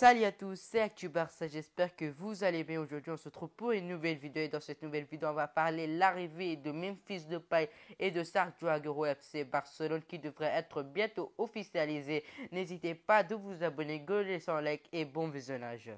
Salut à tous, c'est Actu Barça, j'espère que vous allez bien. Aujourd'hui on se retrouve pour une nouvelle vidéo et dans cette nouvelle vidéo on va parler de l'arrivée de Memphis Depay et de Sergio Aguero FC Barcelone qui devrait être bientôt officialisé. N'hésitez pas de vous abonner, gueuler son like et bon visionnage.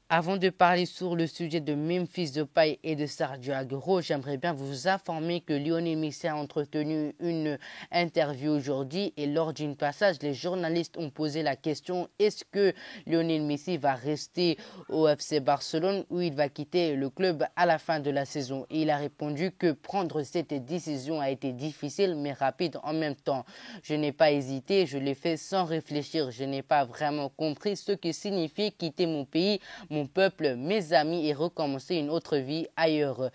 Avant de parler sur le sujet de Memphis Depay et de Sergio Aguero, j'aimerais bien vous informer que Lionel Messi a entretenu une interview aujourd'hui et lors d'une passage, les journalistes ont posé la question: est-ce que Lionel Messi va rester au FC Barcelone ou il va quitter le club à la fin de la saison? Et il a répondu que prendre cette décision a été difficile mais rapide en même temps. Je n'ai pas hésité, je l'ai fait sans réfléchir. Je n'ai pas vraiment compris ce que signifie quitter mon pays, mon peuple, mes amis et recommencer une autre vie ailleurs.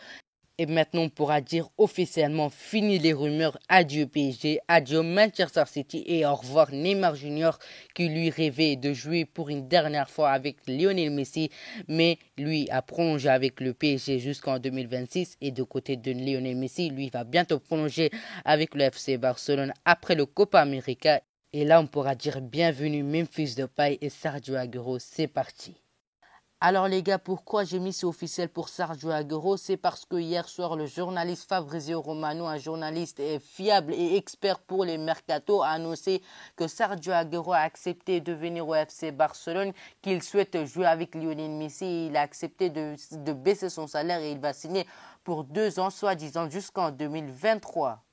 Et maintenant, on pourra dire officiellement fini les rumeurs, adieu PSG, adieu Manchester City et au revoir Neymar Junior qui lui rêvait de jouer pour une dernière fois avec Lionel Messi, mais lui a prolongé avec le PSG jusqu'en 2026 et de côté de Lionel Messi, lui va bientôt prolonger avec le FC Barcelone après le Copa América. Et là, on pourra dire bienvenue Memphis Depay et Sergio Aguero, c'est parti. Alors les gars, pourquoi j'ai mis ce officiel pour Sergio Aguero? C'est parce que hier soir, le journaliste Fabrizio Romano, un journaliste fiable et expert pour les mercatos, a annoncé que Sergio Aguero a accepté de venir au FC Barcelone, qu'il souhaite jouer avec Lionel Messi. Il a accepté de baisser son salaire et il va signer pour 2 ans, soi-disant jusqu'en 2023.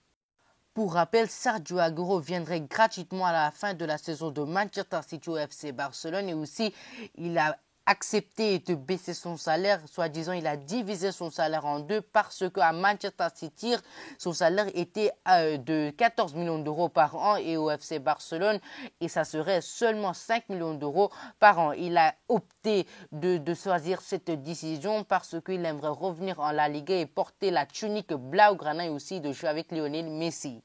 Pour rappel, Sergio Aguero viendrait gratuitement à la fin de la saison de Manchester City au FC Barcelone et aussi il a accepté de baisser son salaire, soi-disant il a divisé son salaire en deux parce qu'à Manchester City, son salaire était de 14 millions d'euros par an et au FC Barcelone, et ça serait seulement 5 millions d'euros par an. Il a opté de choisir cette décision parce qu'il aimerait revenir en La Liga et porter la tunique blaugrana et aussi de jouer avec Lionel Messi.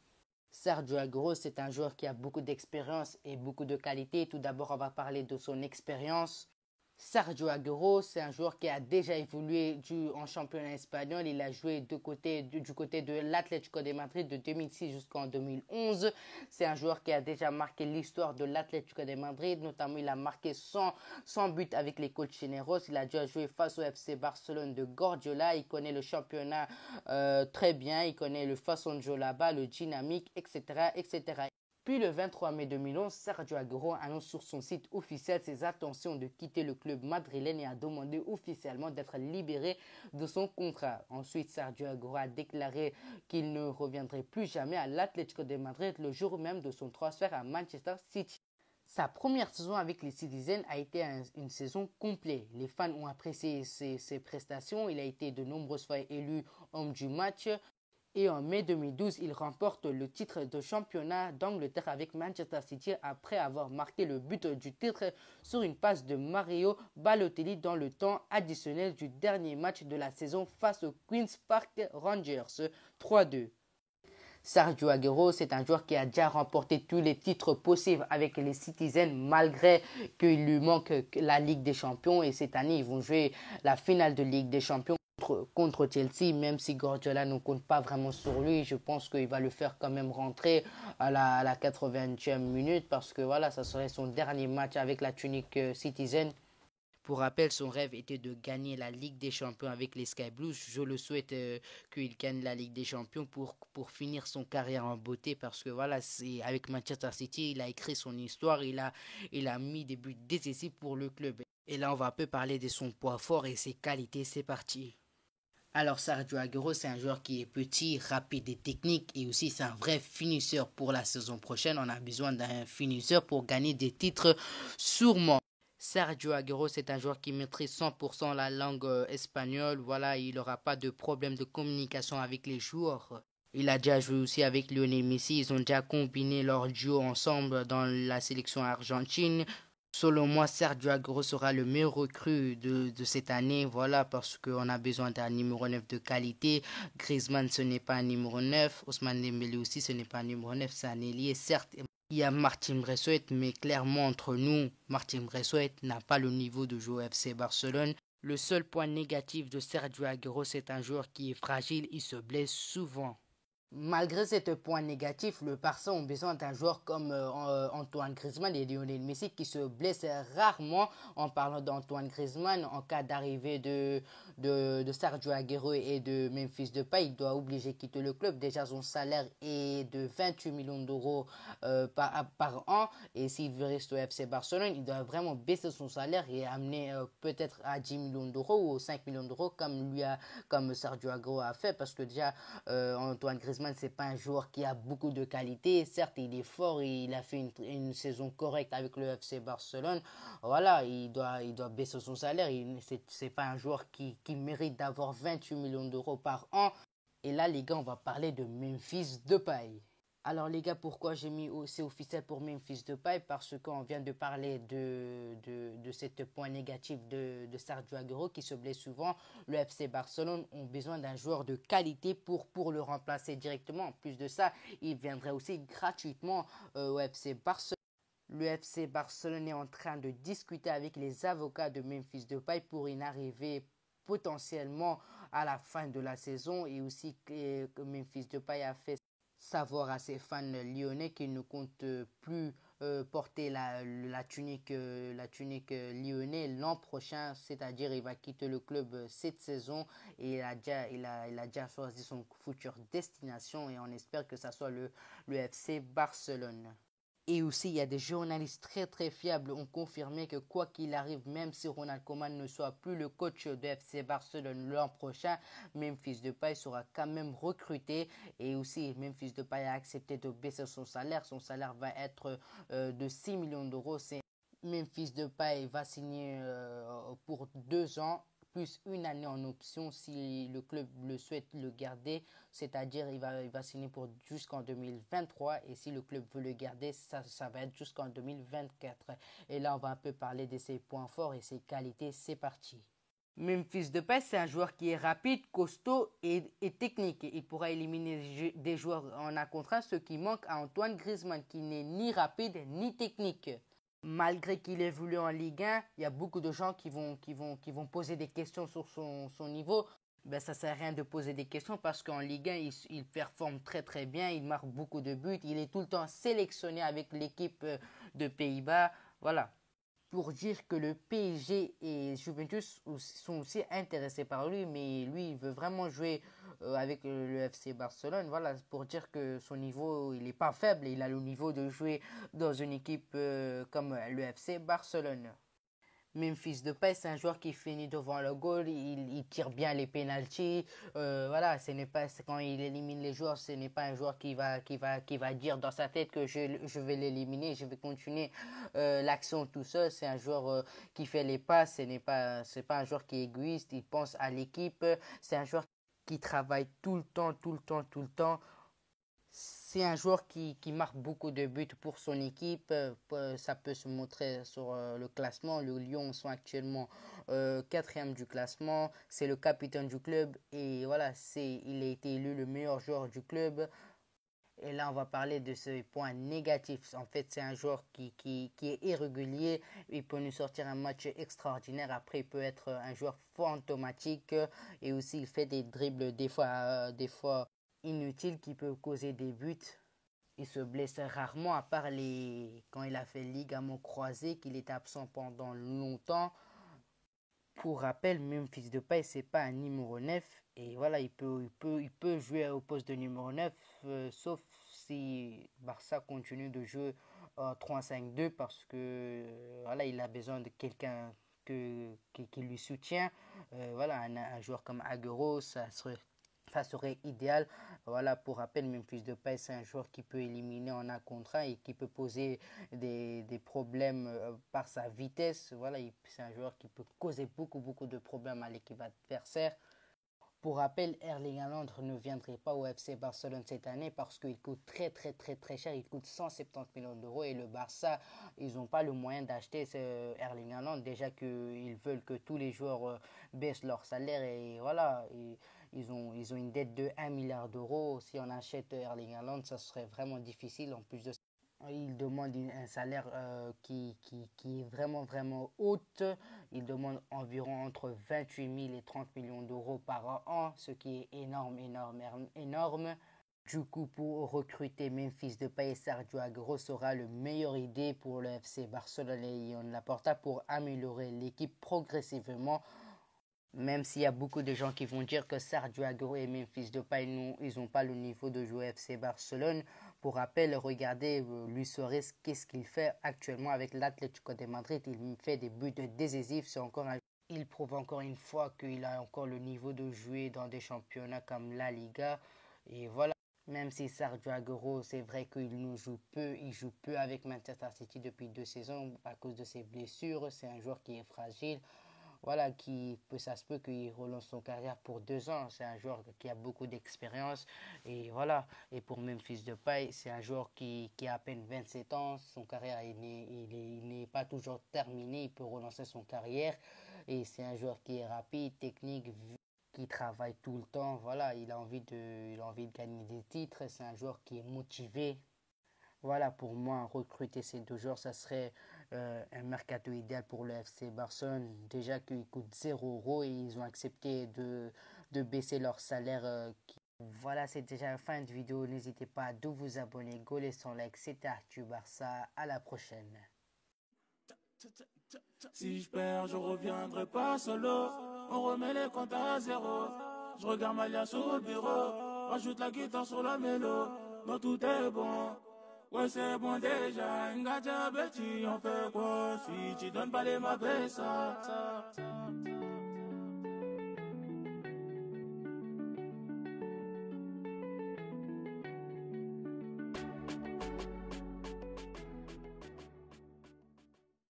Sergio Aguero, c'est un joueur qui a beaucoup d'expérience et beaucoup de qualité. Tout d'abord, on va parler de son expérience. Sergio Aguero, c'est un joueur qui a déjà évolué en championnat espagnol. Il a joué du côté de l'Atlético de Madrid de 2006 jusqu'en 2011. C'est un joueur qui a déjà marqué l'histoire de l'Atlético de Madrid. Notamment, il a marqué 100 buts avec les Colchoneros. Il a déjà joué face au FC Barcelone de Guardiola. Il connaît le championnat très bien. Il connaît le façon de jouer là-bas, le dynamique, etc., etc. Puis le 23 mai 2011, Sergio Aguero annonce sur son site officiel ses intentions de quitter le club madrilène et a demandé officiellement d'être libéré de son contrat. Ensuite, Sergio Aguero a déclaré qu'il ne reviendrait plus jamais à l'Atlético de Madrid le jour même de son transfert à Manchester City. Sa première saison avec les Citizens a été une saison complète. Les fans ont apprécié ses prestations. Il a été de nombreuses fois élu homme du match. Et en mai 2012, il remporte le titre de championnat d'Angleterre avec Manchester City après avoir marqué le but du titre sur une passe de Mario Balotelli dans le temps additionnel du dernier match de la saison face aux Queen's Park Rangers, 3-2. Sergio Aguero, c'est un joueur qui a déjà remporté tous les titres possibles avec les Citizens malgré qu'il lui manque la Ligue des Champions. Et cette année, ils vont jouer la finale de Ligue des Champions contre Chelsea, même si Guardiola ne compte pas vraiment sur lui. Je pense qu'il va le faire quand même rentrer à la 80e minute parce que voilà, ça serait son dernier match avec la tunique Citizen. Pour rappel, son rêve était de gagner la Ligue des Champions avec les Sky Blues. Je le souhaite qu'il gagne la Ligue des Champions pour finir son carrière en beauté parce que voilà, c'est avec Manchester City, il a écrit son histoire, il a mis des buts décisifs pour le club. Et là, on va un peu parler de son poids fort et ses qualités. C'est parti. Alors Sergio Aguero, c'est un joueur qui est petit, rapide et technique et aussi c'est un vrai finisseur pour la saison prochaine. On a besoin d'un finisseur pour gagner des titres sûrement. Sergio Aguero, c'est un joueur qui maîtrise 100% la langue espagnole. Voilà, il n'aura pas de problème de communication avec les joueurs. Il a déjà joué aussi avec Lionel Messi. Ils ont déjà combiné leur duo ensemble dans la sélection argentine. Selon moi, Sergio Aguero sera le meilleur recrue de cette année. Voilà, parce qu'on a besoin d'un numéro 9 de qualité. Griezmann, ce n'est pas un numéro 9. Ousmane Dembélé aussi, ce n'est pas un numéro 9. C'est un ailier, certes. Il y a Martin Braithwaite, mais clairement entre nous, Martin Braithwaite n'a pas le niveau de jouer au FC Barcelone. Le seul point négatif de Sergio Aguero, c'est un joueur qui est fragile, il se blesse souvent. Malgré ces points négatifs, le Barça ont besoin d'un joueur comme Antoine Griezmann et Lionel Messi qui se blessent rarement. En parlant d'Antoine Griezmann, en cas d'arrivée de Sergio Aguero et de Memphis Depay, il doit obliger de quitter le club. Déjà, son salaire est de 28 millions d'euros par an. Et s'il veut rester au FC Barcelone, il doit vraiment baisser son salaire et amener peut-être à 10 millions d'euros ou 5 millions d'euros comme Sergio Aguero a fait. Parce que déjà, Antoine Griezmann, c'est pas un joueur qui a beaucoup de qualité. Certes, il est fort, il a fait une saison correcte avec le FC Barcelone. Voilà, il doit baisser son salaire. C'est pas un joueur qui mérite d'avoir 28 millions d'euros par an. Et là, les gars, on va parler de Memphis Depay. Alors les gars, pourquoi j'ai mis c'est officiel pour Memphis Depay? Parce qu'on vient de parler de ce point négatif de Sergio Aguero qui se blesse souvent. Le FC Barcelone ont besoin d'un joueur de qualité pour le remplacer directement. En plus de ça, il viendrait aussi gratuitement au FC Barcelone. Le FC Barcelone est en train de discuter avec les avocats de Memphis Depay pour une arrivée potentiellement à la fin de la saison et aussi que Memphis Depay a fait savoir à ses fans lyonnais qu'il ne compte plus porter la tunique lyonnais l'an prochain, c'est-à-dire il va quitter le club cette saison et il a déjà choisi son future destination et on espère que ça soit le FC Barcelone. Et aussi, il y a des journalistes très très fiables ont confirmé que quoi qu'il arrive, même si Ronald Koeman ne soit plus le coach de FC Barcelone l'an prochain, Memphis Depay sera quand même recruté. Et aussi, Memphis Depay a accepté de baisser son salaire. Son salaire va être de 6 millions d'euros. Memphis Depay va signer pour 2 ans plus une année en option si le club le souhaite le garder, c'est-à-dire il va signer pour jusqu'en 2023 et si le club veut le garder, ça va être jusqu'en 2024. Et là, on va un peu parler de ses points forts et ses qualités, c'est parti. Memphis Depay, c'est un joueur qui est rapide, costaud et technique. Il pourra éliminer des joueurs en un contre un, ce qui manque à Antoine Griezmann, qui n'est ni rapide ni technique. Malgré qu'il évolue en Ligue 1, il y a beaucoup de gens qui vont poser des questions sur son niveau. Ben, ça ne sert à rien de poser des questions parce qu'en Ligue 1, il performe très très bien, il marque beaucoup de buts, il est tout le temps sélectionné avec l'équipe de Pays-Bas. Voilà, pour dire que le PSG et Juventus sont aussi intéressés par lui, mais lui, il veut vraiment jouer avec le FC Barcelone. Voilà, pour dire que son niveau, il n'est pas faible, il a le niveau de jouer dans une équipe comme le FC Barcelone. Memphis Depay, c'est un joueur qui finit devant le goal, il tire bien les pénaltys. Voilà, quand il élimine les joueurs, ce n'est pas un joueur qui va dire dans sa tête que je vais l'éliminer, je vais continuer l'action tout seul. C'est un joueur qui fait les passes, c'est pas un joueur qui est égoïste, il pense à l'équipe. C'est un joueur qui travaille tout le temps, tout le temps, tout le temps. C'est un joueur qui marque beaucoup de buts pour son équipe. Ça peut se montrer sur le classement. Le Lyon sont actuellement quatrième du classement. C'est le capitaine du club et voilà, il a été élu le meilleur joueur du club. Et là, on va parler de ce point négatif. En fait, c'est un joueur qui est irrégulier. Il peut nous sortir un match extraordinaire. Après, il peut être un joueur fantomatique. Et aussi, il fait des dribbles des fois inutiles qui peuvent causer des buts. Il se blesse rarement, à part quand il a fait le ligament croisé, qu'il est absent pendant longtemps. Pour rappel, Memphis Depay, c'est pas un numéro 9. Et voilà, il peut jouer au poste de numéro 9, sauf si Barça continue de jouer 3-5-2 parce que voilà, il a besoin de quelqu'un qui lui soutient. Voilà, un joueur comme Agüero, ça serait idéal. Voilà, pour rappel, Memphis Depay, c'est un joueur qui peut éliminer en un contre un et qui peut poser des problèmes par sa vitesse. Voilà, c'est un joueur qui peut causer beaucoup, beaucoup de problèmes à l'équipe adversaire. Pour rappel, Erling Haaland ne viendrait pas au FC Barcelone cette année parce qu'il coûte très très très très cher. Il coûte 170 millions d'euros et le Barça, ils n'ont pas le moyen d'acheter ce Erling Haaland. Déjà qu'ils veulent que tous les joueurs baissent leur salaire et voilà, ils ont une dette de 1 milliard d'euros. Si on achète Erling Haaland, ça serait vraiment difficile. En plus de ça, il demande un salaire qui est vraiment, vraiment haute. Il demande environ entre 28 000 et 30 millions d'euros par an, ce qui est énorme, énorme, énorme. Du coup, pour recruter Memphis Depay et Sergio Aguero sera le meilleure idée pour le FC Barcelone et Joan Laporta pour améliorer l'équipe progressivement. Même s'il y a beaucoup de gens qui vont dire que Sergio Aguero et Memphis Depay, ils n'ont pas le niveau de jouer FC Barcelone. Pour rappel, regardez Luis Suarez, qu'est-ce qu'il fait actuellement avec l'Atlético de Madrid. Il fait des buts décisifs. Il prouve encore une fois qu'il a encore le niveau de jouer dans des championnats comme la Liga. Et voilà. Même si Sergio Aguero, c'est vrai qu'il nous joue peu, il joue peu avec Manchester City depuis 2 saisons à cause de ses blessures. C'est un joueur qui est fragile. Voilà, ça se peut qu'il relance son carrière pour 2 ans. C'est un joueur qui a beaucoup d'expérience. Et voilà. Et pour Memphis Depay, c'est un joueur qui a à peine 27 ans. Son carrière, il n'est pas toujours terminé. Il peut relancer son carrière. Et c'est un joueur qui est rapide, technique, qui travaille tout le temps. Voilà, il a envie de gagner des titres. C'est un joueur qui est motivé. Voilà, pour moi, recruter ces 2 joueurs, ça serait un mercato idéal pour le FC Barcelone. Déjà qu'ils coûtent 0 € et ils ont accepté de baisser leur salaire. Voilà, c'est déjà la fin de vidéo. N'hésitez pas à vous abonner. Go, laissez un like. C'était Arthur Barça. À la prochaine. Si je perds, je reviendrai pas solo. On remet les comptes à 0. Je regarde Malia sur le bureau. Rajoute la guitare sur la mélo. Non, tout est bon. Ouais, c'est bon déjà. Ngaja Betty, on fait quoi? Si tu donnes pas les ma ça.